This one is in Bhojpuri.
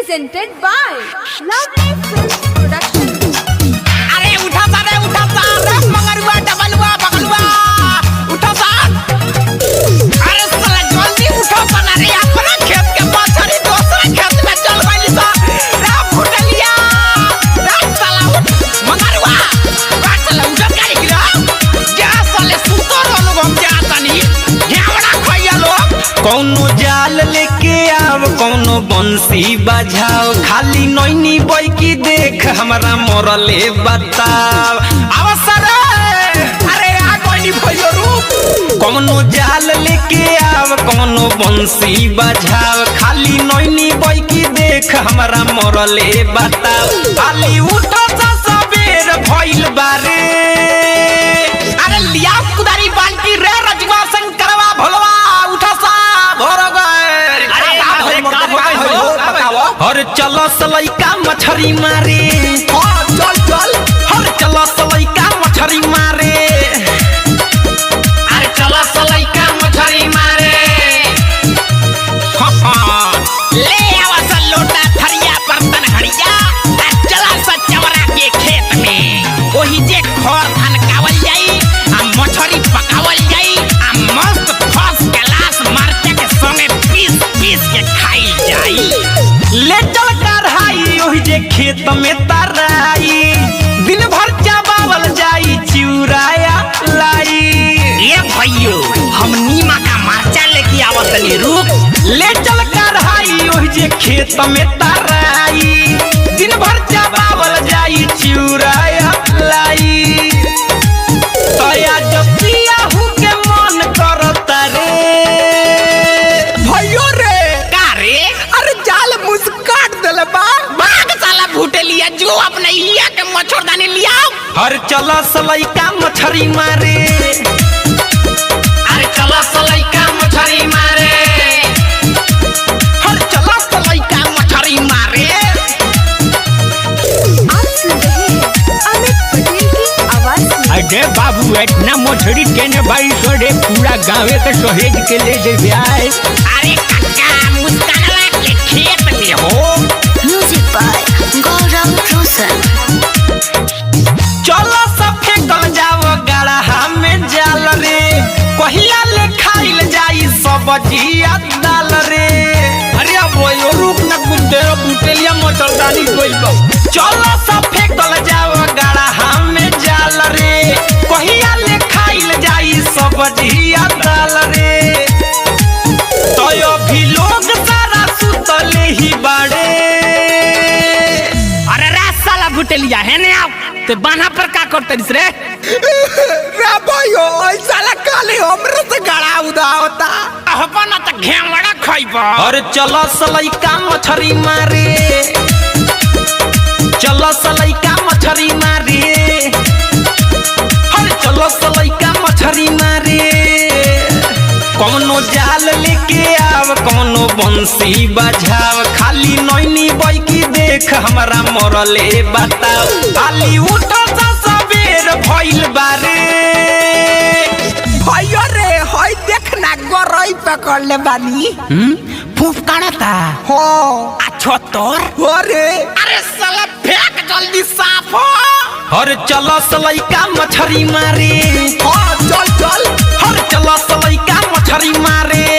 presented by Lovely Films Production. अरे उठा सा रे मगरुआ डबलुआ बगलुआ उठा सा। अरे साला जल्दी उठो सा रे अपना खेत के पाछड़ी दूसरा खेत में चल गइली सा रे फुटलिया रे साला मगरुआ रे साला उठा गाड़ी गिरा जा साले सुतो रहलो हम जातानी घेवड़ा खइया लो। कौनो जाल लेके आव कौनो बंसी बजाओ खाली नैनी बोई की देख हमरा मोरले बताओ अवसर अरे आ कोई भइयो रूप। कौनो जाल लेके आव कौनो बंसी बजाओ खाली नैनी बोई की देख हमरा मोरले बताओ खाली उठो सा सबेर भइल बारे। अरे लिया कुदारी बाल्टी रे रजवा शंकरवा भोलवा उठा सा भर गए। हर चलो सलैका मछरी मारे चल हर चलो सलैका मछरी मारे। अरे चला सलैका मछरी मारे ले आवा सा लोटा थरिया बर्तन हड़िया चला सा चवरा के खेत में ओही जे खर धान कावल जाई आ मछरी पकावल जाई आ मस्त फर्स्ट क्लास मरचा के संगे पीस पीस के खाई जाई। ले चल कढ़ाई ओही जे खेत में तराई दिन भर चावल जाई चिउराया लाई। ये भइयो हम नीमा का मरचा लेके आवत नी रुक। ले चल कढ़ाई ओही जे खेत में तराई दिन भर चावल जाई चिउराया लाई। तया जब पियाहू के मन करता रे भइयो रे का रे अरे जाल मुस काट देले बा भाग साला भूटे लिया जो अपने इया के मच्छरदानी लिया। हर चला सलैका मछरी मारे अरे चला सलैका मछरी मारे हर चला सलैका मछरी मारे। आप सुन रहे हैं अमित पटेल की आवाज में। अरे बाबू इतना मछली केने भाई सोरे पूरा गाँव के सहेज के ले जे आए। अरे काका मुस्कानवा के खेत में हो। Music by गौरव रोशन। चलो सब फेंकल जाओ गड़हा में जाल रे कहिया ले खाइल जाई सब्जिया दाल रे। अरे अब वो रुक न गुड्डे बुटेलिया मच्छरदानी कोई बा। चलो सब फेंकल जाओ गड़हा में जाल रे कहिया ले खाइल जाई सब्जिया दाल रे। तो अभी लोग सारा सुतले ही बाड़े। अरे रे साला भूटे लिया है ने आप ते बाना पर का करते रे रे भाइयो ओइ साला काले हमरे से गड़ा उदा होता अपन त घेवड़ा खइबा। और चलो सलैका मछरी मारे चलो सलैका मछरी मारे हर चलो सलैका मछरी मारे। कौनो जाल लेके आव कौनो बंसी बजाव खाली नैनी बोई की देख हमरा मोरले बताओ खाली उठो सा सबेर भइल बारे। भाइयो रे होय देखना गरई पकड़ ले बानी फूफ काढ़ता हो अच्छो तोर हो रे। अरे साला फेंक जल्दी साफ हो। हर चलो सलैका मछरी मारे चल हर चलो सलैका मछरी मारे।